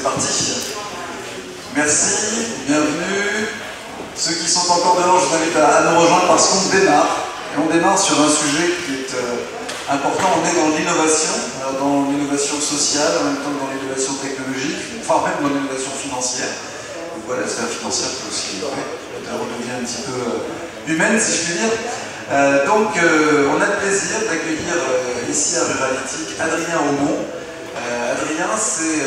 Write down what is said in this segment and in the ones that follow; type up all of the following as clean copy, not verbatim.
parti. Merci, bienvenue. Ceux qui sont encore dehors, je vous invite à nous rejoindre parce qu'on démarre. Et on démarre sur un sujet qui est important. On est dans l'innovation, dans l'innovation sociale, en même temps que dans l'innovation technologique, voire même dans l'innovation financière. Donc voilà, la sphère financière peut aussi innover. Elle redevient un petit peu humaine, si je puis dire. On a le plaisir d'accueillir ici à Ruralytic Adrien Aumont. Adrien, c'est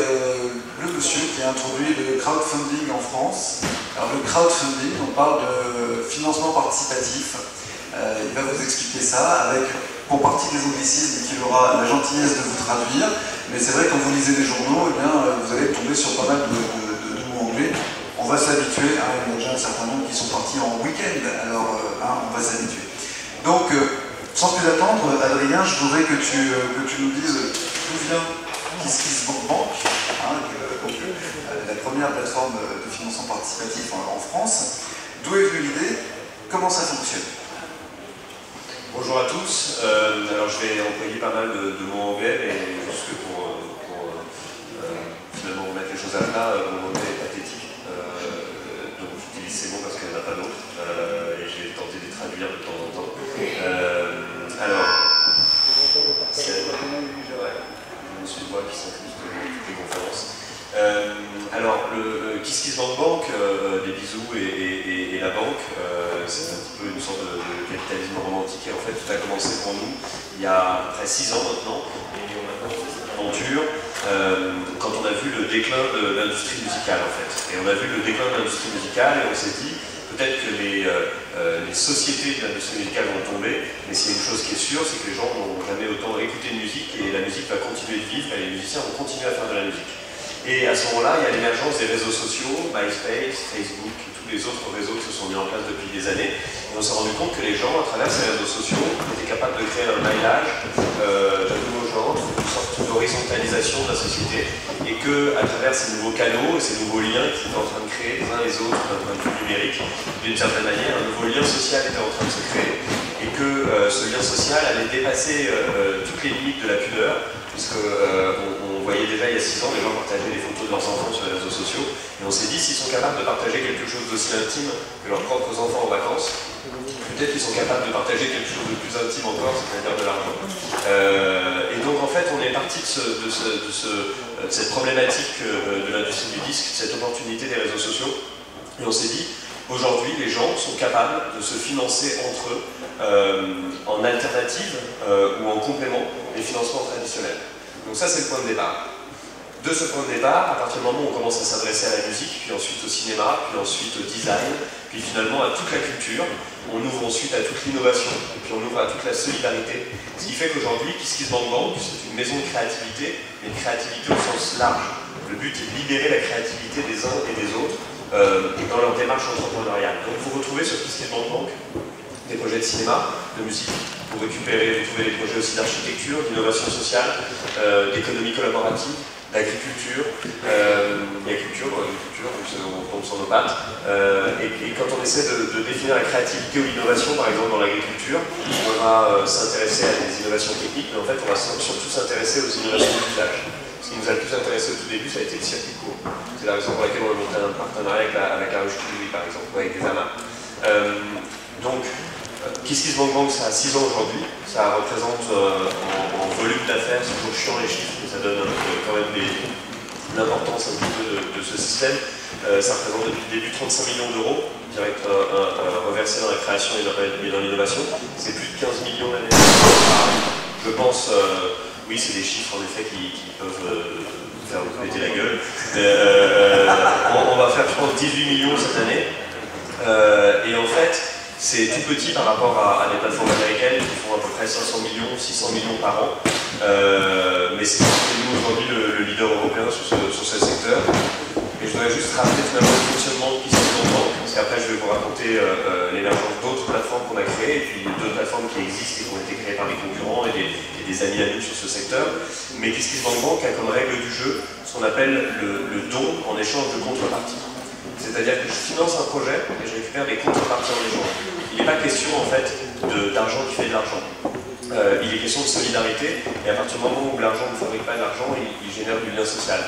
le monsieur qui a introduit le crowdfunding en France. Alors le crowdfunding, on parle de financement participatif. Il va vous expliquer ça avec, pour partie des anglicismes qu'il aura la gentillesse de vous traduire. Mais c'est vrai que quand vous lisez les journaux, eh bien, vous allez tomber sur pas mal de mots anglais. On va s'habituer, hein, il y a déjà un certain nombre qui sont partis en week-end, alors on va s'habituer. Donc, sans plus attendre, Adrien, je voudrais que tu nous dises d'où vient KissKissBankBank, la première plateforme de financement participatif en France. D'où est venue l'idée? Comment ça fonctionne? Bonjour à tous. Alors je vais employer pas mal de mots anglais, mais juste que pour finalement remettre les choses à plat, mon anglais est pathétique. Donc j'utilise ces mots parce qu'il n'y en a pas d'autres. Et je vais tenter de les traduire de temps en temps. Monsieur Bois qui s'incruste toutes les conférences. Alors, le KissKissBankBank, des bisous et la banque, c'est un petit peu une sorte de capitalisme romantique. Et en fait, tout a commencé pour nous il y a à peu près 6 ans maintenant. Et on a commencé cette aventure quand on a vu le déclin de l'industrie musicale, en fait. Et on a vu le déclin de l'industrie musicale et on s'est dit, peut-être que les sociétés de l'industrie musicale vont tomber, mais s'il y a une chose qui est sûre, c'est que les gens n'ont jamais autant écouté de musique et la musique va continuer de vivre et les musiciens vont continuer à faire de la musique. Et à ce moment-là, il y a l'émergence des réseaux sociaux, MySpace, Facebook et tous les autres réseaux qui se sont mis en place depuis des années. Et on s'est rendu compte que les gens, à travers ces réseaux sociaux, étaient capables de créer un maillage d'un nouveau genre, une sorte d'horizontalisation de la société, et que, à travers ces nouveaux canaux et ces nouveaux liens qu'ils étaient en train de créer les uns les autres d'un point de vue numérique, d'une certaine manière, un nouveau lien social était en train de se créer, et que ce lien social allait dépasser toutes les limites de la pudeur, puisque on voyait déjà il y a 6 ans des gens partager des photos de leurs enfants sur les réseaux sociaux, et on s'est dit s'ils sont capables de partager quelque chose d'aussi intime que leurs propres enfants en vacances, peut-être qu'ils sont capables de partager quelque chose de plus intime encore, c'est-à-dire de l'argent. Et donc en fait on est parti de cette problématique de l'industrie du disque, de cette opportunité des réseaux sociaux, et on s'est dit aujourd'hui les gens sont capables de se financer entre eux en alternative ou en complément des financements traditionnels. Donc ça c'est le point de départ. De ce point de départ, à partir du moment où on commence à s'adresser à la musique, puis ensuite au cinéma, puis ensuite au design, puis finalement à toute la culture, on ouvre ensuite à toute l'innovation, et puis on ouvre à toute la solidarité. Ce qui fait qu'aujourd'hui, KissKissBankBank, c'est une maison de créativité, mais une créativité au sens large. Le but est de libérer la créativité des uns et des autres dans leur démarche entrepreneuriale. Donc vous retrouvez sur KissKissBankBank des projets de cinéma, de musique, vous retrouvez des projets aussi d'architecture, d'innovation sociale, d'économie collaborative, d'agriculture, on tombe sur nos pattes. Et quand on essaie de définir la créativité ou l'innovation, par exemple dans l'agriculture, on va s'intéresser à des innovations techniques, mais en fait on va surtout s'intéresser aux innovations d'usage. Ce qui nous a le plus intéressé au tout début, ça a été le circuit court. C'est la raison pour laquelle on a monté un partenariat avec la ruche Toulouse, par exemple, ou avec des amas. KissKissBankBank, ça a 6 ans aujourd'hui, ça représente en volume d'affaires, c'est toujours chiant les chiffres, mais ça donne quand même l'importance un petit peu de ce système. Ça représente depuis le début 35 millions d'euros, direct reversés dans la création et dans l'innovation. C'est plus de 15 millions l'année. Je pense, oui c'est des chiffres en effet qui peuvent faire vous péter la gueule. On va faire je pense 18 millions cette année. Et en fait, c'est tout petit par rapport à des plateformes américaines qui font à peu près 500 millions, 600 millions par an. Mais c'est nous aujourd'hui le leader européen sur ce secteur. Et je voudrais juste rappeler finalement le fonctionnement de KissKissBankBank, parce qu'après je vais vous raconter l'émergence d'autres plateformes qu'on a créées, et puis d'autres plateformes qui existent et qui ont été créées par des concurrents et des amis à nous sur ce secteur. Mais KissKissBankBank a comme règle du jeu ce qu'on appelle le don en échange de contrepartie. C'est-à-dire que je finance un projet et je récupère des contreparties en échange. Il n'est pas question en fait d'argent qui fait de l'argent. Il est question de solidarité et à partir du moment où l'argent ne fabrique pas de l'argent, il génère du lien social.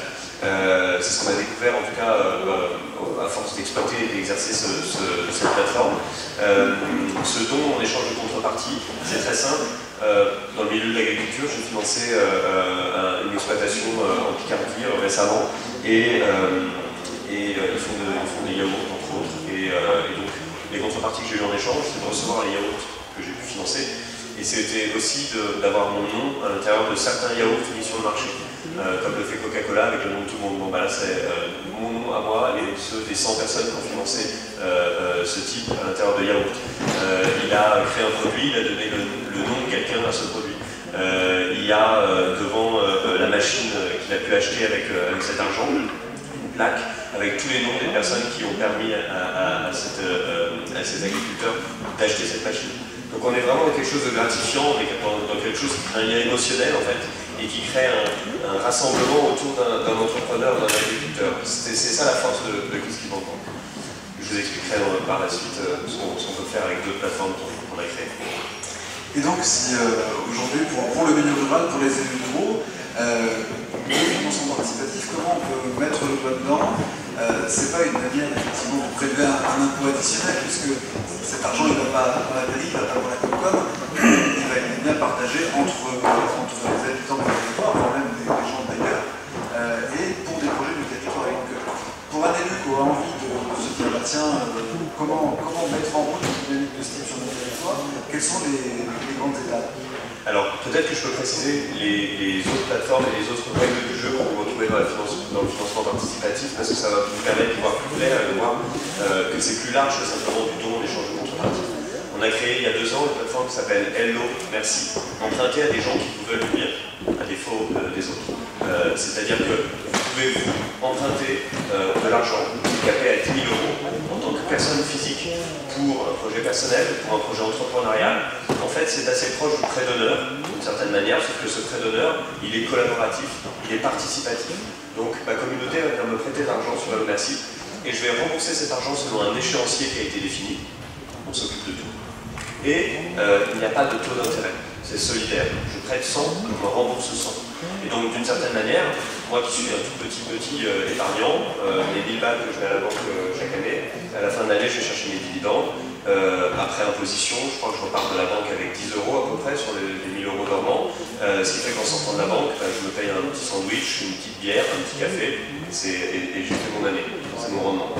C'est ce qu'on a découvert en tout cas à force d'exploiter et d'exercer cette plateforme. Ce don en échange de contrepartie, c'est très simple. Dans le milieu de l'agriculture, j'ai financé une exploitation en Picardie récemment et ils font des yaourts entre autres. Et donc les contreparties que j'ai eues en échange, c'est de recevoir les yaourts que j'ai pu financer. Et c'était aussi d'avoir mon nom à l'intérieur de certains yaourts mis sur le marché. Comme le fait Coca-Cola avec le nom de tout le monde. Bon, bah là, c'est mon nom à moi et ceux des 100 personnes qui ont financé ce type à l'intérieur de yaourt. Il a créé un produit, il a donné le nom de quelqu'un à ce produit. Il y a devant la machine qu'il a pu acheter avec cet argent, une plaque avec tous les noms des personnes qui ont permis à ces agriculteurs d'acheter cette machine. Donc on est vraiment dans quelque chose de gratifiant, dans quelque chose qui crée un lien émotionnel en fait, et qui crée un rassemblement autour d'un entrepreneur, d'un agriculteur. C'est ça la force de KissKissBank. Je vous expliquerai par la suite ce qu'on peut faire avec d'autres plateformes qu'on a créées. Et donc si aujourd'hui, pour le milieu rural, pour les élus ruraux, le financement participatif, comment on peut mettre le doigt dedans? C'est pas une manière effectivement de prélever un impôt additionnel, puisque cet argent il ne va pas dans la mairie, il ne va pas dans la Comcom, il va être bien partagé entre les habitants du territoire, voire même des gens d'ailleurs, et pour des projets du territoire. Donc, pour un élu qui a envie de se dire bah, tiens, comment mettre en route une dynamique de ce type sur notre territoire, quelles sont les grandes étapes? Alors, peut-être que je peux préciser les autres plateformes et les autres règles du jeu qu'on peut retrouver dans le financement participatif, parce que ça va vous permettre de voir plus clair et de voir que c'est plus large que simplement du don en échange de contrepartie. On a créé il y a 2 ans une plateforme qui s'appelle Hello Merci. Empruntez à des gens qui vous veulent du bien, à défaut des autres. C'est-à-dire que vous pouvez vous emprunter de l'argent capé à 10 000 € en tant que personne physique pour un projet personnel, pour un projet entrepreneurial. En fait, c'est assez proche du prêt d'honneur, d'une certaine manière, sauf que ce prêt d'honneur, il est collaboratif, il est participatif. Donc, ma communauté va venir me prêter de l'argent sur Hello Merci, et je vais rembourser cet argent selon un échéancier qui a été défini. On s'occupe de tout. Et il n'y a pas de taux d'intérêt, c'est solidaire. Je prête 100, je me rembourse 100. Et donc, d'une certaine manière, moi qui suis un tout petit épargnant, les 1000 balles que je mets à la banque chaque année, à la fin de l'année, je vais chercher mes dividendes. Après imposition, je crois que je repars de la banque avec 10 € à peu près sur les 1000 € dormants. Ce qui fait qu'en sortant de la banque, je me paye un petit sandwich, une petite bière, un petit café, et j'ai fait mon année. C'est mon rendement.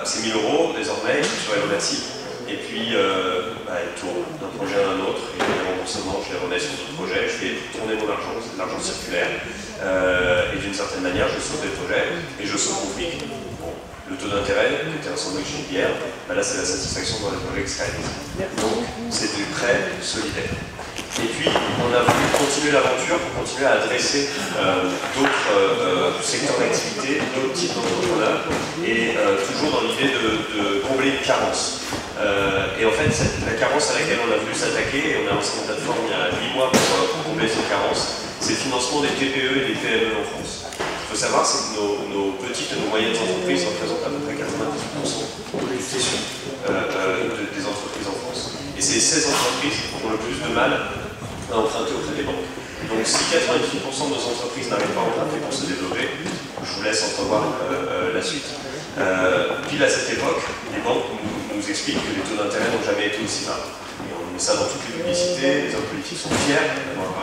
Ces 1000 € désormais, sur Hello Merci. Et puis, ils tournent d'un projet à un autre, et les remboursements, je les remets sur d'autres projets, je fais tourner mon argent, c'est de l'argent circulaire, et d'une certaine manière, je sauve des projets, et je sauve mon fric. Bon, le taux d'intérêt, qui était un sandwich et une bière, là c'est la satisfaction dans les projets qui se réalisent. Donc, c'est du prêt solidaire. Et puis, on a voulu continuer l'aventure pour continuer à adresser d'autres secteurs d'activité, d'autres types d'entrepreneurs, et toujours dans l'idée de combler une carence. Et en fait, la carence à laquelle on a voulu s'attaquer, et on a lancé une plateforme il y a 8 mois pour combler cette carence, c'est le financement des TPE et des PME en France. Il faut savoir c'est que nos petites et nos moyennes entreprises représentent à peu près 98% des entreprises en France. Et c'est ces entreprises qui ont le plus de mal à emprunter auprès des banques. Donc si 98% de nos entreprises n'arrivent pas à emprunter pour se développer, je vous laisse entrevoir la suite. Pile à cette époque, les banques nous expliquent que les taux d'intérêt n'ont jamais été aussi bas. Et on met ça dans toutes les publicités, les hommes politiques sont fiers d'avoir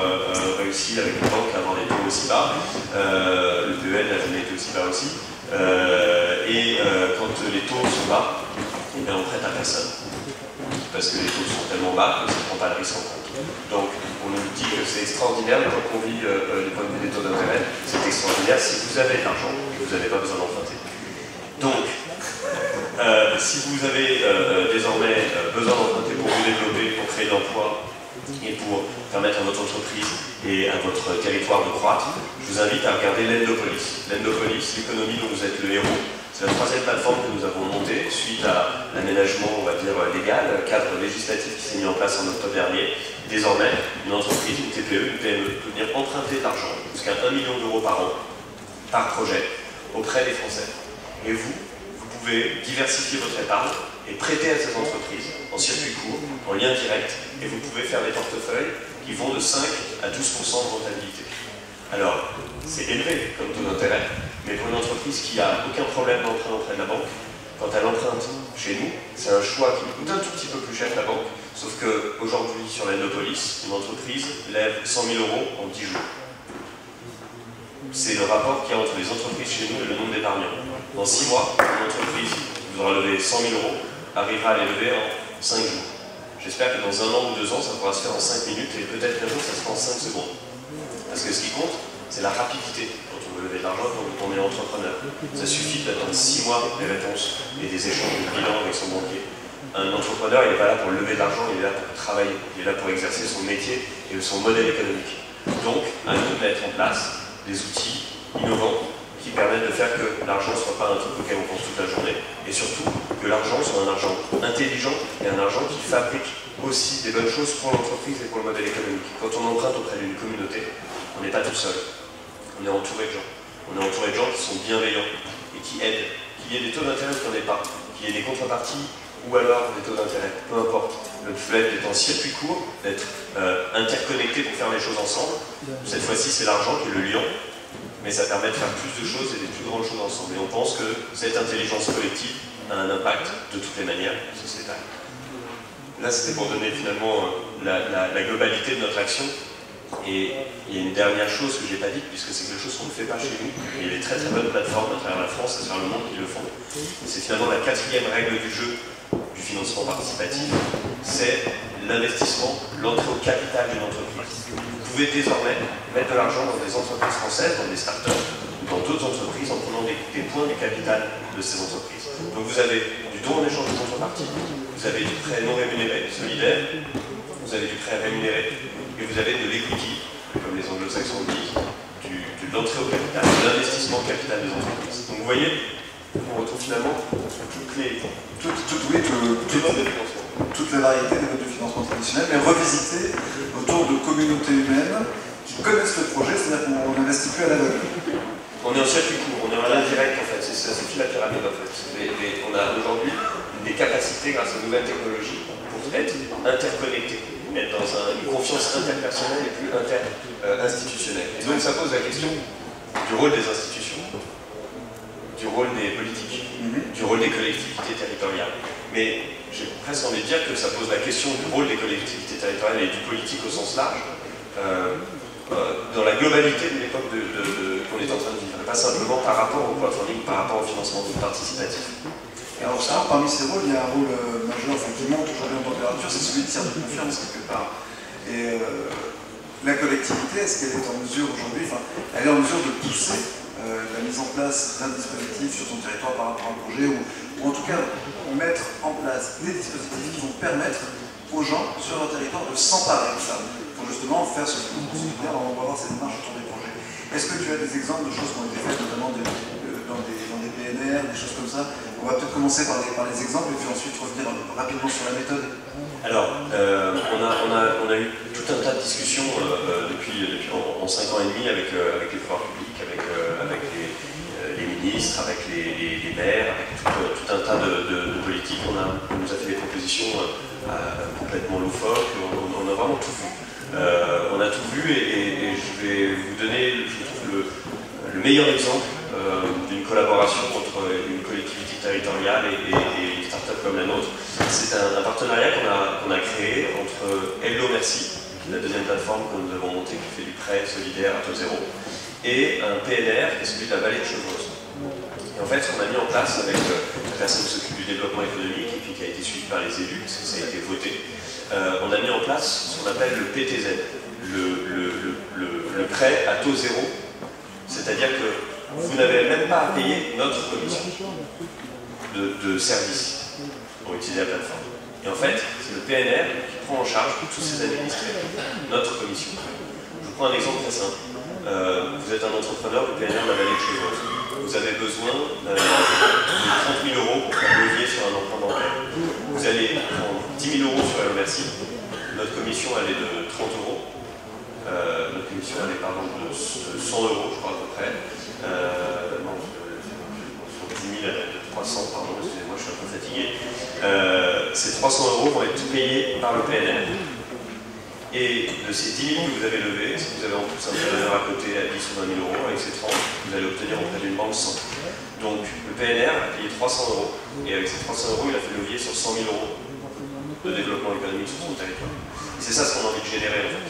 réussi avec les banques à avoir des taux aussi bas. Le PEL n'a jamais été aussi bas aussi. Quand les taux sont bas, eh bien, on prête à personne. Parce que les taux sont tellement bas que ça ne prend pas le risque en compte. Donc, on nous dit que c'est extraordinaire quand on vit du point de vue des taux d'intérêt. C'est extraordinaire si vous avez de l'argent et que vous n'avez pas besoin d'emprunter. Donc, si vous avez désormais besoin d'emprunter pour vous développer, pour créer de l'emploi et pour permettre à votre entreprise et à votre territoire de croître, je vous invite à regarder l'Endopolis. L'Endopolis, l'économie dont vous êtes le héros. C'est la 3e plateforme que nous avons montée suite à l'aménagement, on va dire, légal, cadre législatif qui s'est mis en place en octobre dernier. Désormais, une entreprise, une TPE, une PME peut venir emprunter de l'argent, jusqu'à 1 million d'euros par an, par projet, auprès des Français. Et vous pouvez diversifier votre épargne et prêter à ces entreprises en circuit court, en lien direct, et vous pouvez faire des portefeuilles qui vont de 5 à 12% de rentabilité. Alors, c'est élevé comme taux d'intérêt, mais pour une entreprise qui n'a aucun problème d'emprunt auprès de la banque, quand elle emprunte chez nous, c'est un choix qui coûte un tout petit peu plus cher que la banque, sauf qu'aujourd'hui, sur l'Endopolis, une entreprise lève 100 000 € en 10 jours. C'est le rapport qu'il y a entre les entreprises chez nous et le nombre d'épargnants. Dans 6 mois, une entreprise qui vous aura levé 100 000 € arrivera à les lever en 5 jours. J'espère que dans 1 an ou 2 ans, ça pourra se faire en 5 minutes et peut-être qu'un jour, ça se fera en 5 secondes. Parce que ce qui compte, c'est la rapidité quand on veut lever de l'argent, quand on est entrepreneur. Ça suffit d'attendre 6 mois des réponses et des échanges de bilan avec son banquier. Un entrepreneur, il n'est pas là pour lever de l'argent, il est là pour travailler, il est là pour exercer son métier et son modèle économique. Donc, à nous de mettre en place des outils innovants qui permettent de faire que l'argent ne soit pas un truc auquel on pense toute la journée, et surtout que l'argent soit un argent intelligent et un argent qui fabrique aussi des bonnes choses pour l'entreprise et pour le modèle économique. Quand on emprunte auprès d'une communauté, on n'est pas tout seul. On est entouré de gens. On est entouré de gens qui sont bienveillants et qui aident. Qu'il y ait des taux d'intérêt ou qu'il n'y en ait pas, qu'il y ait des contreparties ou alors des taux d'intérêt, peu importe. Le fait d'être en circuit court, d'être interconnecté pour faire les choses ensemble. Cette fois-ci, c'est l'argent qui est le lion, mais ça permet de faire plus de choses et des plus grandes choses ensemble. Et on pense que cette intelligence collective a un impact de toutes les manières sociétales. Là, c'était pour donner finalement la globalité de notre action. Et il y a une dernière chose que je n'ai pas dite, puisque c'est quelque chose qu'on ne fait pas chez nous. Il y a des très très bonnes plateformes à travers la France et à travers le monde qui le font. C'est finalement la 4e règle du jeu du financement participatif, c'est l'investissement, l'entrée au capital d'une entreprise. Vous pouvez désormais mettre de l'argent dans des entreprises françaises, dans des startups, ou dans d'autres entreprises en prenant des points du capital de ces entreprises. Donc vous avez du don en échange de contrepartie, vous avez du prêt non rémunéré, solidaire, vous avez du prêt rémunéré, et vous avez de l'equity, comme les anglo-saxons disent, de l'entrée au capital, de l'investissement au capital des entreprises. Donc vous voyez, on retrouve finalement toutes les variétés des modes de financement traditionnels, mais revisitées autour de communautés humaines qui connaissent le projet, c'est-à-dire qu'on n'investit plus à l'aveugle. On est en circuit court, on est en lien direct en fait, c'est la pyramide en fait. On a aujourd'hui des capacités grâce aux nouvelles technologies pour être interconnectés, être dans une confiance interpersonnelle et plus inter-institutionnelle. Et donc ça pose la question du rôle des institutions, du rôle des politiques, du rôle des collectivités territoriales. Mais j'ai presque envie de dire que ça pose la question du rôle des collectivités territoriales et du politique au sens large dans la globalité de l'époque qu'on est en train de vivre, et pas simplement par rapport au crowdfunding, par rapport au financement participatif. Et alors ça, parmi ces rôles, il y a un rôle majeur qui monte aujourd'hui en température, c'est celui de tiers de confiance quelque part. Et la collectivité, est-ce qu'elle est en mesure aujourd'hui, elle est en mesure de pousser la mise en place d'un dispositif sur son territoire par rapport à un projet, ou en tout cas mettre en place des dispositifs qui vont permettre aux gens sur leur territoire de s'emparer de ça, pour justement faire ce qu'on considère, on va voir cette démarche autour des projets. Est-ce que tu as des exemples de choses qui ont été faites, notamment dans des PNR, des choses comme ça? On va peut-être commencer par les exemples et puis ensuite revenir rapidement sur la méthode. Alors, on a eu tout un tas de discussions en 5 ans et demi avec les pouvoirs publics, avec les ministres, avec les maires, avec tout un tas de politiques. On nous a fait des propositions complètement loufoques, on a vraiment tout vu. On a tout vu et je vais vous donner, je trouve, le meilleur exemple d'une collaboration entre une collectivité territoriale et une start-up comme la nôtre. C'est un partenariat qu'on a créé entre Hello Merci, la deuxième plateforme que nous avons montée qui fait du prêt solidaire à taux zéro, et un PNR qui est celui de la vallée de Chevreuse. Et en fait, ce qu'on a mis en place avec la personne qui s'occupe du développement économique et puis qui a été suivie par les élus, parce que ça a été voté, on a mis en place ce qu'on appelle le PTZ, le prêt à taux zéro, c'est-à-dire que vous n'avez même pas à payer notre commission de service pour utiliser la plateforme. Et en fait, c'est le PNR qui prend en charge tous ces administrés, notre commission. Je vous prends un exemple très simple. Vous êtes un entrepreneur du PNR de la vallée de Chevreuse. Vous avez besoin de 30 000 € pour faire levier sur un emprunt bancaire. Vous allez prendre 10 000 € sur Hello Merci. Notre commission, elle est de 30 €. Notre commission, elle est de 100 €, je crois, à peu près. Sur 10 000, elle est de 300, pardon, excusez-moi, je suis un peu fatigué. Ces 300 € vont être payés par le PNR. Et de ces 10 000 que vous avez levés, si vous avez en plus un prêteur à côté à 10 ou 20 000 euros, avec ces 30, vous allez obtenir auprès d'une banque 100. Donc le PNR a payé 300 euros, et avec ces 300 euros, il a fait levier sur 100 000 euros de développement économique sur son territoire. Et c'est ça ce qu'on a envie de générer en fait.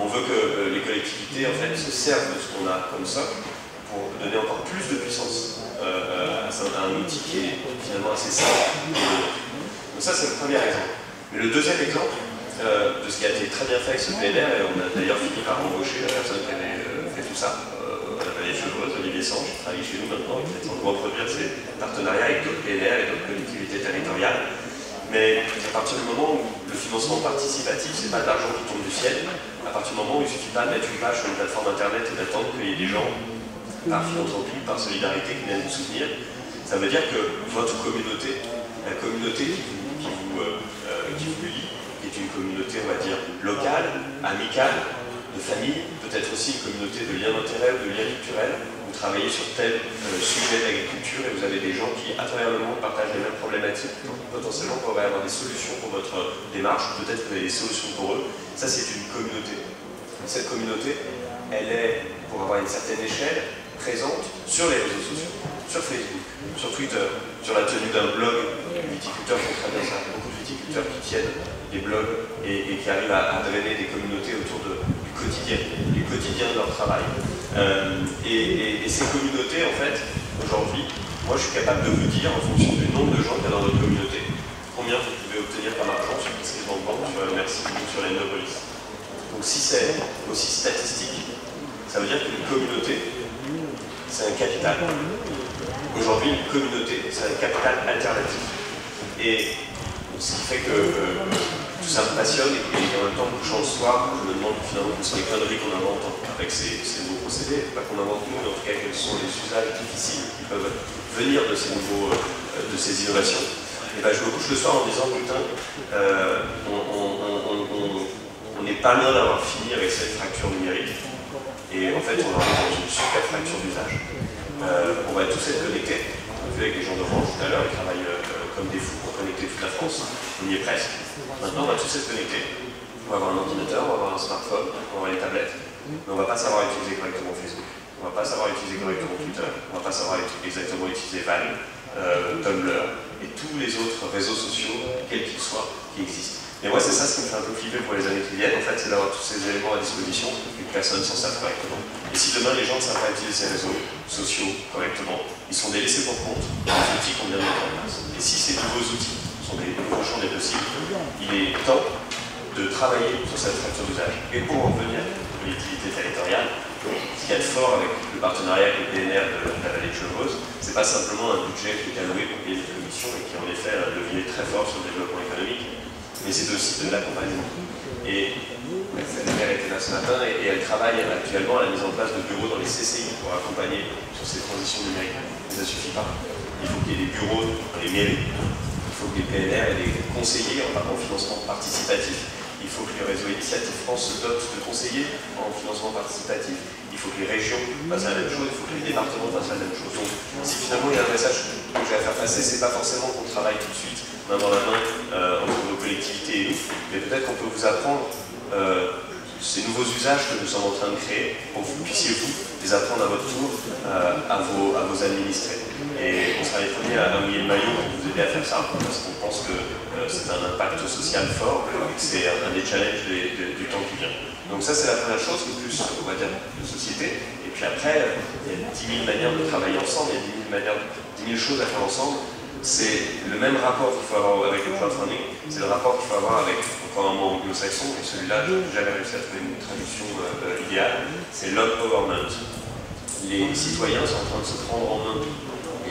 On veut que les collectivités en fait, se servent de ce qu'on a comme socle pour donner encore plus de puissance à un outil qui est finalement assez simple. Donc ça c'est le premier exemple. Mais le deuxième exemple, de ce qui a été très bien fait avec ce PNR, et on a d'ailleurs fini par embaucher la personne qui avait fait tout ça, on a les cheveux, Olivier Sange, qui travaille chez nous maintenant, et qui est en train de reproduire ses partenariats avec d'autres PNR et d'autres collectivités territoriales. Mais à partir du moment où le financement participatif, c'est pas de l'argent qui tombe du ciel, à partir du moment où il ne suffit pas de mettre une page sur une plateforme internet et d'attendre qu'il y ait des gens, par philanthropie, par solidarité, qui viennent vous soutenir, ça veut dire que votre communauté, la communauté qui vous lie, qui est une communauté, on va dire, locale, amicale, de famille, peut-être aussi une communauté de liens d'intérêt ou de liens culturels. Vous travaillez sur tel sujet d'agriculture et vous avez des gens qui, à travers le monde, partagent les mêmes problématiques. Donc, potentiellement, vous pourrez avoir des solutions pour votre démarche, peut-être que vous avez des solutions pour eux. Ça, c'est une communauté. Cette communauté, elle est, pour avoir une certaine échelle, présente sur les réseaux sociaux, sur Facebook, sur Twitter, sur la tenue d'un blog. Les viticulteurs font très bien ça. Beaucoup de viticulteurs qui tiennent des blogs et qui arrivent à drainer des communautés autour du quotidien, du quotidien de leur travail. Et ces communautés, en fait, aujourd'hui, moi je suis capable de vous dire, en fonction du nombre de gens qu'il y a dans votre communauté, combien vous pouvez obtenir par argent sur ce qui est dans le banque, sur Merci ou sur l'Endopolis. Donc si c'est aussi statistique, ça veut dire qu'une communauté, c'est un capital. Aujourd'hui, une communauté, c'est un capital alternatif. Et ce qui fait que tout ça me passionne et en même temps, couchant le soir, je me demande finalement quelles sont les conneries qu'on invente avec ces nouveaux procédés. Pas qu'on invente nous, mais en tout cas quels sont les usages difficiles qui peuvent venir de ces innovations. Et ben, je me couche le soir en me disant putain, on n'est pas loin d'avoir fini avec cette fracture numérique. Et en fait, on arrive dans une super fracture d'usage. On va tous être connectés. On l'a vu avec les gens d'Orange tout à l'heure, ils travaillent comme des fous pour connecter toute la France. On y est presque. Maintenant, on va tous être connectés. On va avoir un ordinateur, on va avoir un smartphone, on va avoir les tablettes. Mais on ne va pas savoir utiliser correctement Facebook. On ne va pas savoir utiliser correctement Twitter. On ne va pas savoir exactement utiliser Vine, Tumblr et tous les autres réseaux sociaux, quels qu'ils soient, qui existent. Et moi, c'est ça ce qui me fait un peu flipper pour les années qui viennent, en fait, c'est d'avoir tous ces éléments à disposition et que personne ne s'en serve correctement. Et si demain les gens ne savent pas utiliser ces réseaux sociaux correctement, ils sont délaissés pour compte des outils qu'on vient de mettre en place. Et si ces nouveaux outils sont des nouveaux champs des possibles, il est temps de travailler sur cette fracture d'usage. Et pour en revenir aux collectivités territoriales, ce qu'il y a de fort avec le partenariat avec le PNR de la vallée de Chevreuse, c'est pas simplement un budget qui est alloué pour payer une commission et qui en effet a un levier très fort sur le développement économique, mais c'est aussi de l'accompagnement. Et la maire était là ce matin et elle travaille actuellement à la mise en place de bureaux dans les CCI pour accompagner sur ces transitions numériques. Mais ça ne suffit pas. Il faut qu'il y ait des bureaux dans les mairies, il faut que les PNR aient des conseillers en financement participatif. Il faut que le réseau Initiative France se dote de conseillers en financement participatif. Il faut que les régions fassent la même chose, il faut que les départements fassent la même chose. Donc, si finalement il y a un message que j'ai à faire passer, c'est pas forcément qu'on travaille tout de suite, main dans la main, entre nos collectivités et nous, mais peut-être qu'on peut vous apprendre ces nouveaux usages que nous sommes en train de créer pour que vous puissiez, vous, les apprendre à votre tour à vos administrés. Et on sera les premiers à mouiller le maillot pour vous aider à faire ça, parce qu'on pense que c'est un impact social fort et que c'est un des challenges du temps qui vient. Donc ça, c'est la première chose, qui est plus, on va dire, de société. Et puis après, il y a 10 000 manières de travailler ensemble, il y a 10 000 choses à faire ensemble. C'est le même rapport qu'il faut avoir avec le crowdfunding, c'est le rapport qu'il faut avoir avec encore un mot anglo-saxon, et celui-là, je n'ai jamais réussi à trouver une traduction idéale, c'est l'empowerment. Les citoyens sont en train de se prendre en main.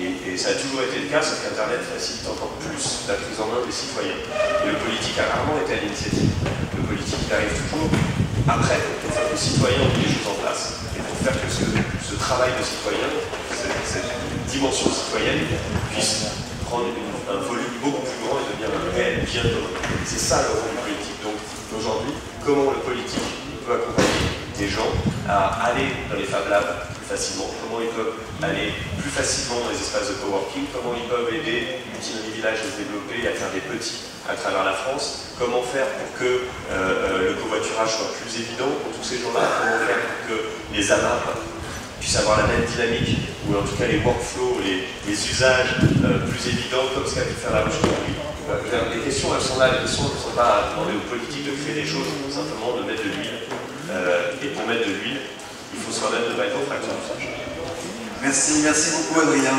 Et ça a toujours été le cas, sauf qu'Internet facilite encore plus la prise en main des citoyens. Et le politique a rarement été à l'initiative. Le politique, il arrive toujours après, pour faire que les citoyens ont mis les choses en place, et pour faire que ce travail de citoyen, cette dimension citoyenne, puisse prendre un volume beaucoup plus grand et devenir un réel bien commun. C'est ça le rôle du politique. Donc aujourd'hui, comment le politique peut accompagner des gens à aller dans les Fab Labs plus facilement, comment ils peuvent aller plus facilement dans les espaces de coworking, comment ils peuvent aider Multimony Village à se développer et à faire des petits à travers la France, comment faire pour que le covoiturage soit plus évident pour tous ces gens-là, comment faire pour que les AMAP puissent avoir la même dynamique, ou en tout cas les workflows, les usages plus évidents, comme ce qu'a pu faire la Roche aujourd'hui. Les questions, elles sont là, les questions ne sont pas à demander aux politiques de créer des choses, simplement de mettre de l'huile. Et pour mettre de l'huile, il faut soi-même ne pas être en fracture d'usage. Merci beaucoup Adrien.